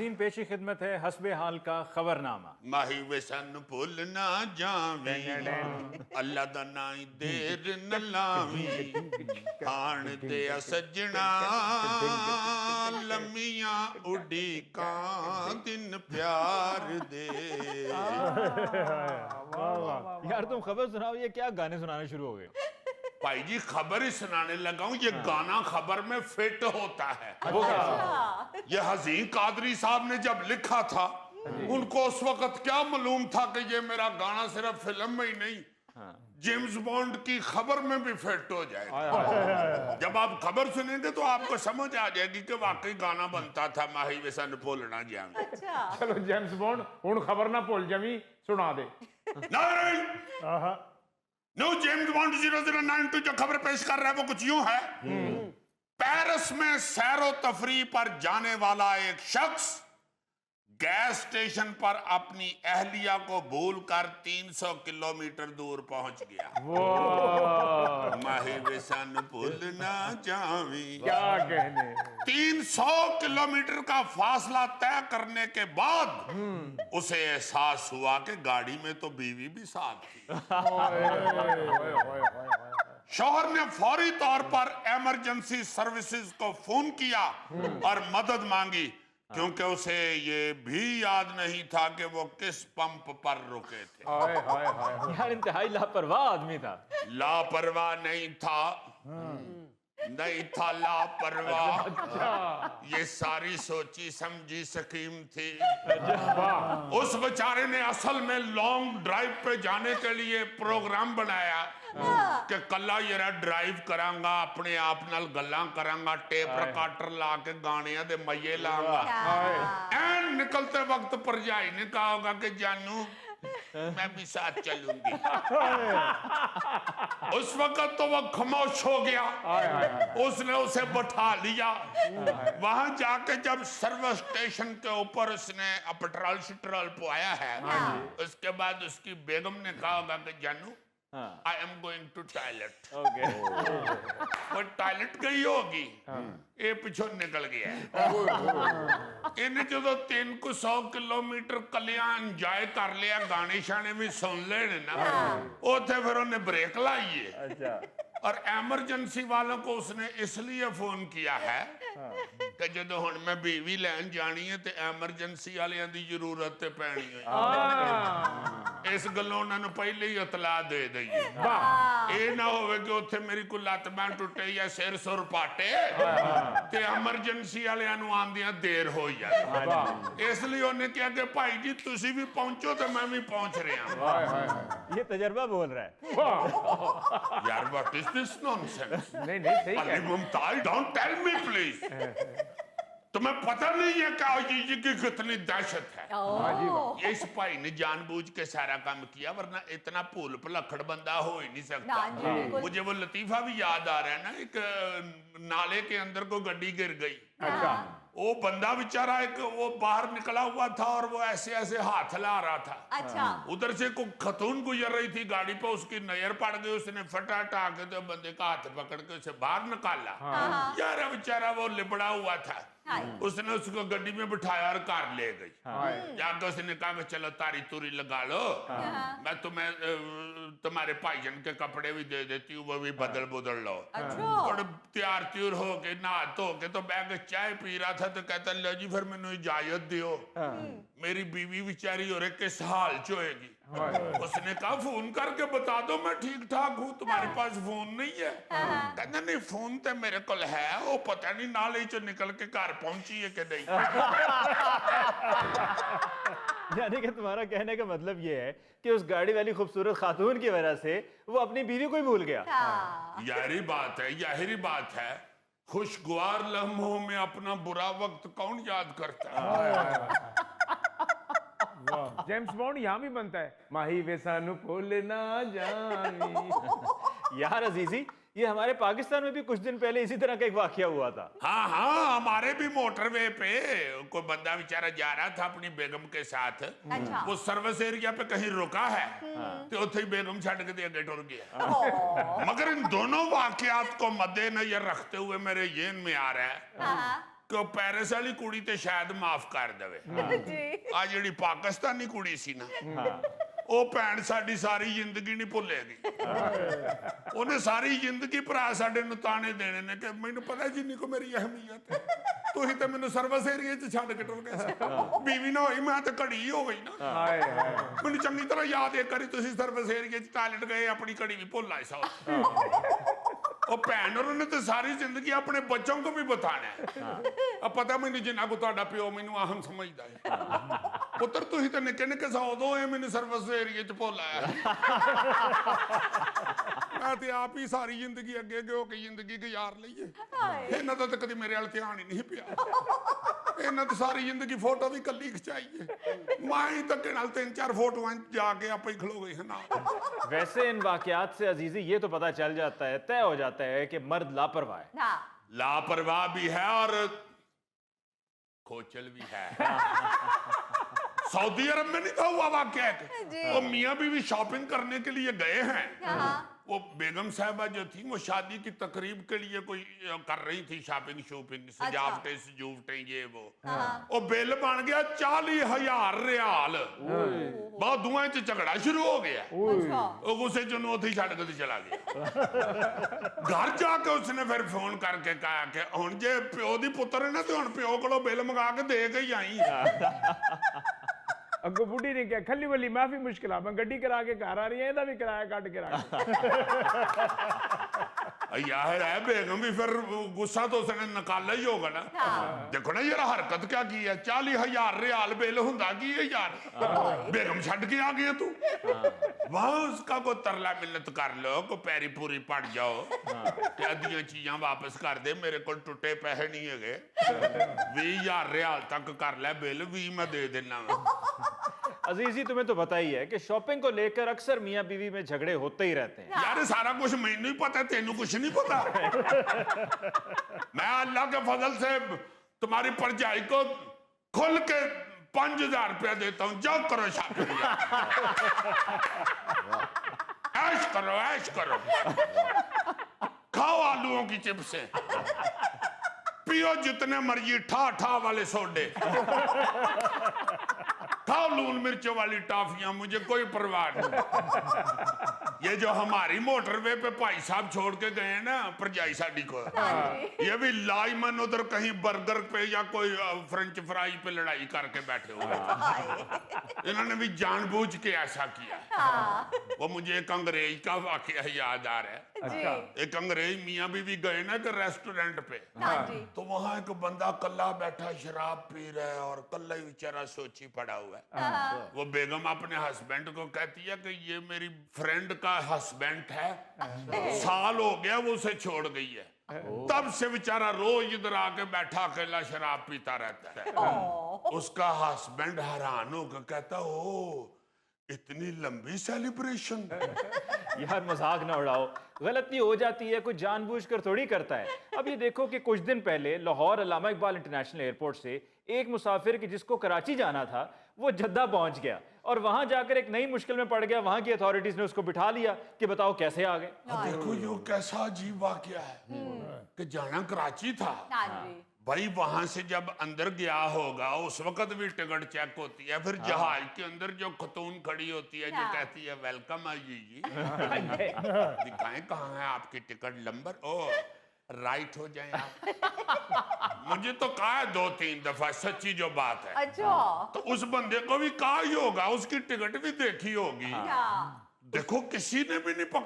नाज़रीन पेशी खिदमत है हस्बे हाल का खबरनामा। माही वेसन भुल ना जावी, अल्लाह दा नाई देर न लावी, खान दे सजना लम्मियां उड़ी का दिन प्यार दे। यार तुम खबर सुनाओ, ये क्या गाने सुनाने शुरू हो गए? भाई जी खबर ही सुनाने लगा हूं, ये गाना खबर में फिट होता है। ये हसीन कादरी साहब ने जब लिखा था, उनको उस वक्त क्या मालूम था कि ये मेरा गाना सिर्फ फिल्म में ही नहीं, जेम्स बॉन्ड की खबर में भी फिट हो जाएगा। जब आप खबर सुनेंगे तो आपको समझ आ जाएगी कि वाकई गाना बनता था माही वेसन भुलना जावी। चलो जेम्स बॉन्ड हुण खबर ना भुल जावी सुना दे। नहीं, नो जेम्स बॉन्ड 0092 जो खबर पेश कर रहा है वो कुछ यूं है। पेरिस में सैरो तफरी पर जाने वाला एक शख्स गैस स्टेशन पर अपनी अहलिया को भूलकर 300 किलोमीटर दूर पहुंच गया। माही वेसन भुलना जावी, क्या कहने। 300 किलोमीटर का फासला तय करने के बाद उसे एहसास हुआ कि गाड़ी में तो बीवी भी साथ थी। शौहर ने फौरी तौर पर इमरजेंसी सर्विसेज को फोन किया और मदद मांगी, क्योंकि उसे ये भी याद नहीं था कि वो किस पंप पर रुके थे। यार इंतहाई लापरवाह आदमी था। लापरवाह नहीं था, लापरवाह। ये सारी सोची समझी स्कीम थी। उस बेचारे ने असल में लॉन्ग ड्राइव पे जाने के लिए प्रोग्राम बनाया कि कला ये ड्राइव करांगा, अपने आप नाल गल्लां करांगा, टेप रिकॉर्डर ला के गाने दे मजे लांगा। एंड निकलते वक्त परजाई ने कहा होगा कि जानू मैं भी साथ चलूंगी। उस वक्त तो वह खामोश हो गया। उसने उसे बैठा लिया। वहां जाके जब सर्विस स्टेशन के ऊपर उसने पेट्रोल शिट्रोल पुआया है, उसके बाद उसकी बेगम ने कहा होगा कि जानू I am going to toilet. वो टॉयलेट गई होगी, ये पिछों निकल गया। इन्हें जो 300 किलोमीटर कलियां एंजॉय कर लिया, गाने शाने भी सुन लेने ना, उथे फिर उन्हें ब्रेक लाई है। और एमरजेंसी वालों को उसने इसलिए फोन किया है कि जो हुण मैं बीवी लैन जानी है तो एमरजेंसी वालियां दी जरूरत ते पैनी है। इस गल्लों उन्होंने पहले ही इतला दे दी। ये ना होवे कि उत्थे मेरी कोई लत्त बांह टुटे या सिर सुर पाटे ते एमरजेंसी वालियां नूं आंदियां देर हो जाए। इसलिए उन्हें कहा कि भाई जी तुसी भी पहुंचो तो मैं भी पहुंच रहा। ये तजर्बा बोल रहा है। यार व्हाट इज दिस नॉनसेंस? नहीं नहीं सही Ali Mumtaz don't tell me please. तुम्हें पता नहीं है क्या ये की कितनी दहशत है। ये इस भाई ने जानबूझ के सारा काम किया, वरना इतना भूल भुलक्खड़ बंदा हो ही नहीं सकता। मुझे वो लतीफा भी याद आ रहा है ना, एक नाले के अंदर को गड्डी गिर गई। वो बंदा बेचारा एक वो बाहर निकला हुआ था और वो ऐसे ऐसे हाथ ला रहा था। उधर से कोई खतून गुजर रही थी गाड़ी पे, उसकी नजर पड़ गई, उसने फटाटा के तो बंदे का हाथ पकड़ के उसे बाहर निकाला। यार बेचारा वो लिबड़ा हुआ था। उसने उसको गड्डी में बिठाया और कार ले गई। जाकर उसने कहा कि चलो तारी तूरी लगा लो, मैं तुम्हें तुम्हारे भाईजन के कपड़े भी दे देती हूँ, वो भी बदल बदल लो। और तैयार त्यूर हो के नहा धो के तो बैग चाय पी रहा था तो कहता लो जी फिर मैंने इजाजत दियो, मेरी बीवी बेचारी और किस हाल च होएगी। उसने कहा फोन करके बता दो मैं ठीक ठाक हूँ, तुम्हारे पास फोन नहीं है? कहता नहीं फोन तो मेरे को है, वो पता नहीं नाले चो निकल के घर पहुंची है कि नहीं। यानी कि तुम्हारा कहने का मतलब ये है कि उस गाड़ी वाली खूबसूरत खातून की वजह से वो अपनी बीवी को ही भूल गया। यारी बात है, यही बात है। खुशगवार लम्हों में अपना बुरा वक्त कौन याद करता है? जेम्स बॉन्ड यहाँ भी बनता है, माही वेसन भुलना जावी। यार अजीजी, ये हमारे पाकिस्तान में भी कुछ दिन पहले इसी तरह का एक वाकया हुआ था। हाँ हाँ, हमारे भी मोटरवे पे कोई बंदा बेचारा जा रहा था अपनी बेगम के साथ। वो सर्विस एरिया पे कहीं रुका है तो उथे ही बेगम छड़ के आगे टुर गया। मगर इन दोनों वाकयात को मद्देनजर रखते हुए मेरे येन में आ रहा है ਕਿ ਉਹ ਪੈਰਿਸ ਵਾਲੀ ਕੁੜੀ ਤੇ ਸ਼ਾਇਦ ਮਾਫ ਕਰ ਦੇਵੇ ਜੀ ਆ ਜਿਹੜੀ ਪਾਕਿਸਤਾਨੀ ਕੁੜੀ ਸੀ ਨਾ ਉਹ ਭੈਣ ਸਾਡੀ ਸਾਰੀ ਜ਼ਿੰਦਗੀ ਨਹੀਂ ਭੁੱਲੇਗੀ ਉਹਨੇ ਸਾਰੀ ਜ਼ਿੰਦਗੀ ਭਰਾ ਸਾਡੇ ਨੂੰ ਤਾਣੇ ਦੇਣੇ ਨੇ ਕਿ ਮੈਨੂੰ ਪਤਾ ਜਿੰਨੀ ਕੋ ਮੇਰੀ ਅਹਿਮੀਅਤ ਹੈ ਤੁਸੀਂ ਤਾਂ ਮੈਨੂੰ ਸਰਵਿਸ ਏਰੀਏ 'ਚ ਛੱਡ ਕੇ ਟੁਰ ਗਏ ਸੀ ਬੀਵੀ ਨਾ ਹੋਈ ਮੈਂ ਤਾਂ ਘੜੀ ਹੋ ਗਈ ਨਾ ਹਾਏ ਹਾਏ ਮੈਨੂੰ ਚੰਗੀ ਤਰ੍ਹਾਂ ਯਾਦ ਇੱਕ ਵਾਰੀ ਤੁਸੀਂ ਸਰਵਿਸ ਏਰੀਏ 'ਚ ਟਾਇਲਟ ਗਏ ਆਪਣੀ ਘੜੀ ਵੀ ਭੁੱਲ ਆਏ ਸੋ ਉਹ ਭੈਣ ਉਹਨੇ ਤਾਂ ਸਾਰੀ ਜ਼ਿੰਦਗੀ ਆਪਣੇ ਬੱਚੋਂ ਕੋ ਵੀ ਬਤਾਣਾ ਹੈ ਆ ਪਤਾ ਮੈਨੂੰ ਜਿੰਨਾ ਕੋ ਤੁਹਾਡਾ ਪਿਓ ਮੈਨੂੰ ਅਹਮ ਸਮਝਦਾ ਹੈ ਪੁੱਤਰ ਤੁਸੀਂ ਤਾਂ ਨਿੱਕੇ ਨਿੱਕੇ ਸਾ ਉਦੋਂ ਇਹ ਮੈਨੂੰ ਸਰਵਿਸ ਏਰੀਏ 'ਚ ਭੁੱਲ ਆਇਆ ਮੈਂ ਤੇ ਆਪ ਹੀ ਸਾਰੀ ਜ਼ਿੰਦਗੀ ਅੱਗੇ ਹੋ ਕੇ ਜ਼ਿੰਦਗੀ ਗੁਜ਼ਾਰ ਲਈਏ ਇਹਨਾਂ ਦਾ ਤਾਂ ਕਦੀ ਮੇਰੇ ਵੱਲ ਧਿਆਨ ਹੀ ਨਹੀਂ ਪਿਆ ਇਹਨਾਂ ਤਾਂ ਸਾਰੀ ਜ਼ਿੰਦਗੀ ਫੋਟੋ ਵੀ ਕੱਲੀ ਖਿਚਾਈ ਹੈ ਮੈਂ ਹੀ ਧੱਕੇ ਨਾਲ 3-4 ਫੋਟੋਆਂ ਜਾ ਕੇ ਆਪੇ ਹੀ ਖਲੋ ਗਏ ਹਨ वैसे इन वाकयात से अजीजी ये तो पता चल जाता है, तय हो जाता है कि मर्द लापरवाह है। हाँ लापरवाह भी है और खोचल भी है सऊदी अरब में नहीं था हुआ वाकया जी। वो मियाँ बीवी शॉपिंग करने के लिए गए हैं हाँ वो बेगम साहबा जो थी वो शादी की तकरीब के लिए कोई कर रही थी शॉपिंग सजावटें सजूवटें ये वो बिल बन गया 40,000 रियाल बहुत दुआं च झगड़ा शुरू हो गया अच्छा वो गुस्से च उन्होंने ही छड़ के चला गया घर जाके उसने फिर फोन करके कहा कि हुण जे प्यो दी पुत्र है ना तो हुण प्यो कोलों बिल मंगा के दे के ही आई ਅੱਗੋਂ ਬੁੱਢੀ ਨੇ ਕਿਹਾ ਖੱਲੀ ਵੱਲੀ ਮਾਫੀ ਮੁਸ਼ਕਿਲ ਆ ਮੈਂ ਗੱਡੀ ਕਰਾ ਕੇ ਘਰ ਆ ਰਹੀ ਹਾਂ ਇਹਦਾ ਵੀ ਕਿਰਾਇਆ ਕੱਢ ਕੇ ਰੱਖ यार है बेगम भी फिर गुस्सा तो उसने निकाला ही होगा ना देखो ना यार हरकत क्या की है 40,000 रियाल बिल हुंदा की है यार बेगम छड़ के आ गया तू वहां उसका को तरला मिन्नत कर लो को पैरी पूरी पड़ जाओ ते अद्धियां चीजां वापस कर दे मेरे को टुटे पैसे नहीं है 20,000 रियाल तक कर ले बिल 20 मैं दे देना अजीजी तुम्हें तो पता ही है कि शॉपिंग को लेकर अक्सर मियाँ बीवी में झगड़े होते ही रहते हैं। यार सारा कुछ मैनू ही पता है तेनू कुछ नहीं पता मैं अल्लाह के फजल से तुम्हारी परजाई को खुल के 5,000 रुपया देता हूँ जाओ करो शॉपिंग ऐश करो खाओ आलूओं की चिप्सें पियो जितने मर्जी ठा वाले सोडे खाओ लून मिर्चों वाली टॉफियां मुझे कोई परवाह नहीं ये जो हमारी मोटरवे पे भाई साहब छोड़ के गए हैं ना परजाई साडी को ये भी लाइमन उधर कहीं बर्गर पे या कोई फ्रेंच फ्राई पे लड़ाई करके बैठे हुए इन्होंने भी जानबूझ के ऐसा किया वो मुझे एक अंग्रेज का वाकया याद आ रहा है एक अंग्रेज मियाँ बीवी गए ना एक रेस्टोरेंट पे तो वहां एक बंदा कल्ला बैठा शराब पी रहा है और कल्ला ही बेचारा सोची पड़ा हुआ है वो बेगम अपने हस्बैंड को कहती है कि ये मेरी फ्रेंड का हस्बैंड है साल हो गया वो उसे छोड़ गई है तब से बेचारा रोज इधर आके बैठा अकेला शराब पीता रहता है उसका हस्बैंड हैरान होकर कहता ओ इतनी लंबी सेलिब्रेशन यार मजाक ना उड़ाओ गलती हो जाती है कुछ जानबूझकर थोड़ी करता है। अब ये देखो कि कुछ दिन पहले लाहौर अल्लामा इकबाल इंटरनेशनल एयरपोर्ट से एक मुसाफिर की जिसको कराची जाना था वो जद्दा पहुंच गया और वहां जाकर एक नई मुश्किल में पड़ गया। वहां की अथॉरिटीज ने उसको बिठा लिया कि बताओ कैसे आ गए। देखो ये कैसा अजीब वाकया है कि जाना कराची था हाँ जी भाई वहां से जब अंदर गया होगा उस वक्त भी टिकट चेक होती है फिर जहाज के अंदर जो खतून खड़ी होती है जो कहती है वेलकम जी दिखाएं कहाँ है आपकी टिकट नंबर ओ राइट हो जाए आप मुझे तो कहा है 2-3 दफा सच्ची जो बात है अच्छा तो उस बंदे को भी कहा ही होगा उसकी टिकट भी देखी होगी देखो किसी ने भी नहीं पकड़ा